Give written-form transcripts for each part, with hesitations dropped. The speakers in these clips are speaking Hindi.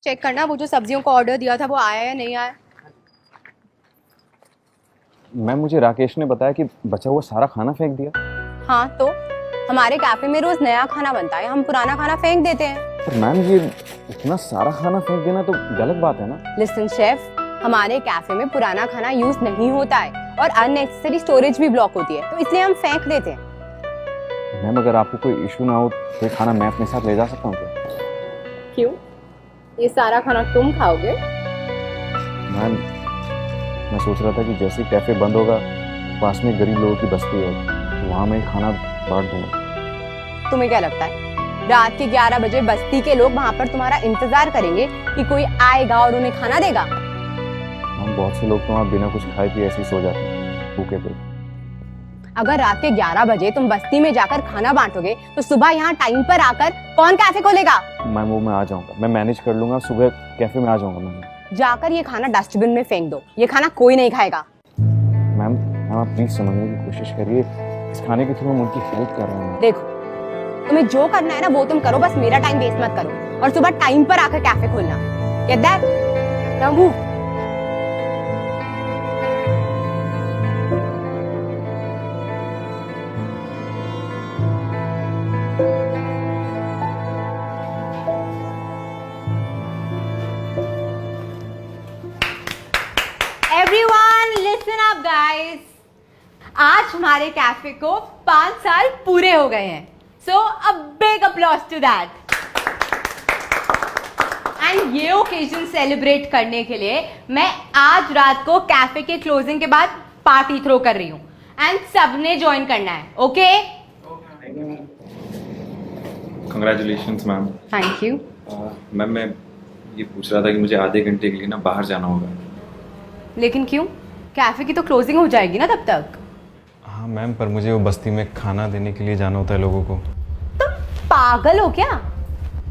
चेक करना वो जो सब्जियों का ऑर्डर दिया था वो आया या नहीं आया। मैम मुझे राकेश ने बताया कि बचा हुआ सारा खाना फेंक दिया। हाँ तो हमारे कैफे में रोज नया खाना बनता है, हम पुराना खाना फेंक देते हैं। पर मैम ये इतना सारा खाना फेंक देना तो गलत बात है ना। लिसन शेफ, हमारे कैफे में पुराना खाना यूज नहीं होता है और अननेसेसरी स्टोरेज भी ब्लॉक होती है, तो इसलिए हम फेंक देते हैं। मैम अगर आपको कोई इशू ना हो तो ये खाना मैं अपने साथ ले जा सकता हूँ क्या? क्यों? ये सारा खाना तुम खाओगे? मैम मैं सोच रहा था कि जैसे ही कैफे बंद होगा पास में गरीब लोगों की बस्ती है, तो वहाँ मैं खाना बांट दूंगा। तुम्हें क्या लगता है रात के 11 बजे बस्ती के लोग वहाँ पर तुम्हारा इंतजार करेंगे कि कोई आएगा और उन्हें खाना देगा? हम बहुत से लोग तो वहाँ बिना कुछ खाए पिए ऐसे ही सो जाते हैं भूखे पे। अगर रात के 11 बजे तुम बस्ती में जाकर खाना बांटोगे तो सुबह यहाँ टाइम पर आकर कौन कैफे खोलेगा? मैम वो मैं आ जाऊंगा, मैं मैनेज कर लूंगा, सुबह कैफे में आ जाऊंगा। मैम जाकर ये खाना डस्टबिन में फेंक दो, ये खाना कोई नहीं खाएगा। मैम आप प्लीज समझने की कोशिश करिए, इस खाने के थ्रू हम उनकी हेल्प कर रहे हैं। देखो तुम्हें जो करना है ना वो तुम करो, बस मेरा टाइम वेस्ट मत करो और सुबह टाइम पर आकर कैफे खोलना। Get that? Now move. Everyone listen up guys. आज हमारे कैफे को 5 साल पूरे हो गए हैं, so a big applause to that. And ये ओकेजन सेलिब्रेट करने के लिए मैं आज रात को कैफे के क्लोजिंग के बाद पार्टी थ्रो कर रही हूँ एंड सबने ज्वाइन करना है, okay? Congratulations ma'am. Thank you. Ma'am मैं ये पूछ रहा था कि मुझे आधे घंटे के लिए ना बाहर जाना होगा। लेकिन क्यों? कैफे की तो क्लोजिंग हो जाएगी ना तब तक। हाँ मैम, पर मुझे वो बस्ती में खाना देने के लिए जाना होता है लोगों को। तुम पागल हो क्या?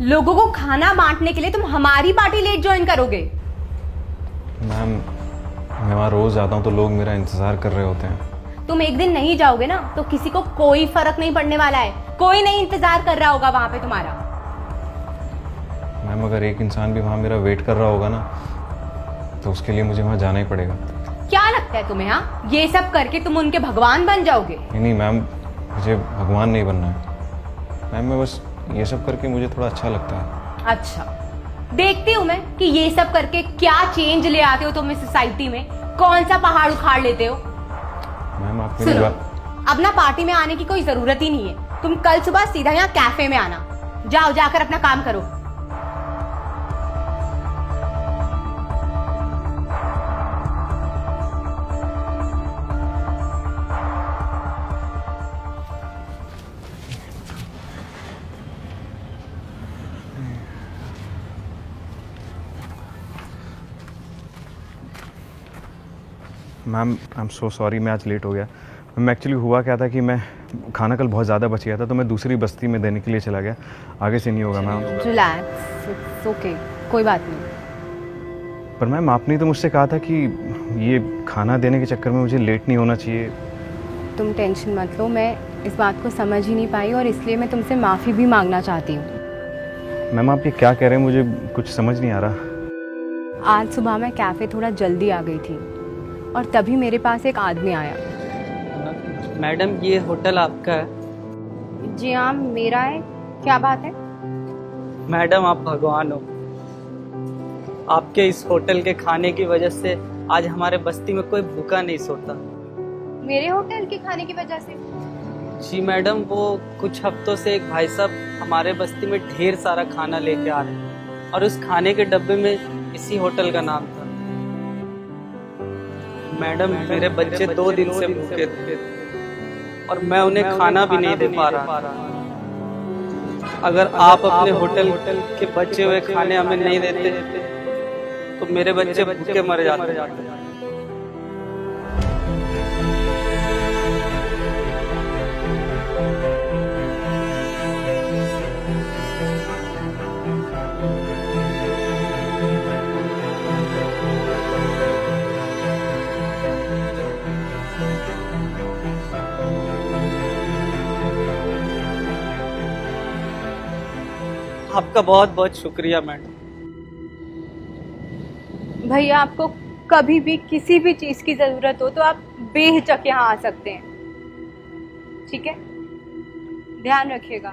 लोगों को खाना बांटने के लिए तुम हमारी पार्टी लेट ज्वाइन करोगे? मैम मैं वहाँ रोज जाता हूँ तो लोग मेरा इंतजार कर रहे होते हैं। तुम एक दिन नहीं जाओगे ना तो किसी को कोई फर्क नहीं पड़ने वाला है, कोई नहीं इंतजार कर रहा होगा वहां पे तुम्हारा। मैम अगर एक इंसान भी वहाँ मेरा वेट कर रहा होगा ना तो उसके लिए मुझे वहाँ जाना ही पड़ेगा। क्या लगता है तुम्हें? हाँ, ये सब करके तुम उनके भगवान बन जाओगे? नहीं मैम, मुझे भगवान नहीं बनना है मैम, मैं बस ये सब करके मुझे थोड़ा अच्छा लगता है। अच्छा, देखती हूँ मैं कि ये सब करके क्या चेंज ले आते हो तुम इस सोसाइटी में, कौन सा पहाड़ उखाड़ लेते हो। मैम आप मेरी बात। अब ना पार्टी में आने की कोई जरूरत ही नहीं है, तुम कल सुबह सीधा यहाँ कैफे में आना। जाओ, जाकर अपना काम करो। Ma'am I am so sorry, मैं आज लेट हो गया। मैम एक्चुअली हुआ क्या था कि मैं खाना कल बहुत ज़्यादा बच गया था तो मैं दूसरी बस्ती में देने के लिए चला गया, आगे से नहीं होगा मैम। रिलैक्स, इट्स ओके, कोई बात नहीं। पर मैम आपने तो मुझसे कहा था कि ये खाना देने के चक्कर में मुझे लेट नहीं होना चाहिए। तुम टेंशन मत लो, मैं इस बात को समझ ही नहीं पाई और इसलिए मैं तुमसे माफ़ी भी मांगना चाहती हूँ। मैम आप ये क्या कह रहे हैं, मुझे कुछ समझ नहीं आ रहा। आज सुबह मैं कैफ़े थोड़ा जल्दी आ गई थी और तभी मेरे पास एक आदमी आया। मैडम ये होटल आपका है? जी हाँ मेरा है, क्या बात है? मैडम आप भगवान हो, आपके इस होटल के खाने की वजह से आज हमारे बस्ती में कोई भूखा नहीं सोता। मेरे होटल के खाने की वजह से? जी मैडम, वो कुछ हफ्तों से एक भाई साहब हमारे बस्ती में ढेर सारा खाना लेके आ रहे हैं और उस खाने के डब्बे में इसी होटल का नाम था। मैडम मेरे बच्चे 2 दिन से भूखे थे और मैं उन्हें खाना भी नहीं दे पा रहा। अगर आप अपने होटल के बचे हुए खाने हमें नहीं देते तो मेरे बच्चे भूखे मर जाते। आपका बहुत बहुत शुक्रिया मैडम। भैया आपको कभी भी किसी भी चीज़ की ज़रूरत हो तो आप बेहिचक यहाँ आ सकते हैं, ठीक है? ध्यान रखिएगा।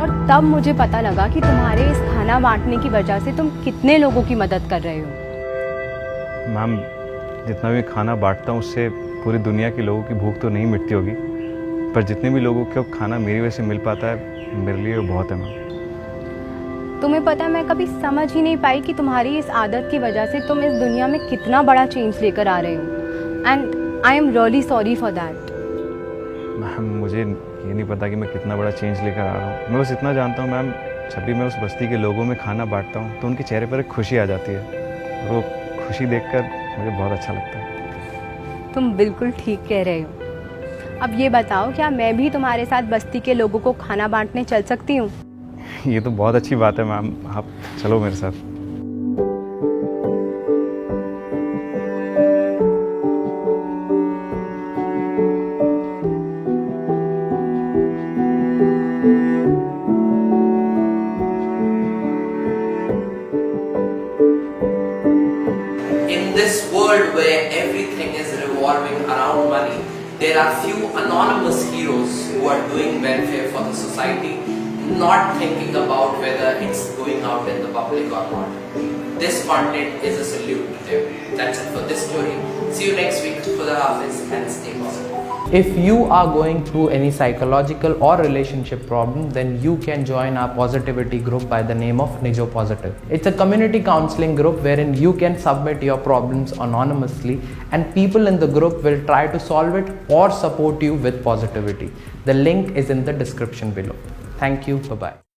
और तब मुझे पता लगा कि तुम्हारे इस खाना बांटने की वजह से तुम कितने लोगों की मदद कर रहे हो। मैम, जितना भी खाना बांटता हूँ उससे पूरी दुनिया के लोगों की भूख तो नहीं मिटती होगी, पर जितने भी लोगों को खाना मेरी वजह से मिल पाता है मेरे लिए वो बहुत है मैम। तुम्हें पता है मैं कभी समझ ही नहीं पाई कि तुम्हारी इस आदत की वजह से तुम इस दुनिया में कितना बड़ा चेंज लेकर आ रहे हो, and I am really sorry for that. Ma'am, मुझे ये नहीं पता कि मैं कितना बड़ा चेंज लेकर आ रहा हूँ। मैं बस इतना जानता हूँ मैम, जब भी मैं उस बस्ती के लोगों में खाना बांटता हूँ तो उनके चेहरे पर एक खुशी आ जाती है, और वो खुशी देखकर मुझे बहुत अच्छा लगता है। तुम बिल्कुल ठीक कह रहे हो। अब ये बताओ, क्या मैं भी तुम्हारे साथ बस्ती के लोगों को खाना बांटने चल सकती हूँ? ये तो बहुत अच्छी बात है मैम, आप चलो मेरे साथ। In this world where everything is revolving around money, there are few anonymous heroes who are doing welfare for the society, not thinking about whether it's going out in the public or not. This content is a salute to them. That's it for this story. See you next week. Khuda Hafiz and stay positive. If you are going through any psychological or relationship problem, then you can join our positivity group by the name of Nijo Positive. It's a community counseling group wherein you can submit your problems anonymously and people in the group will try to solve it or support you with positivity. The link is in the description below. Thank you. Bye-bye.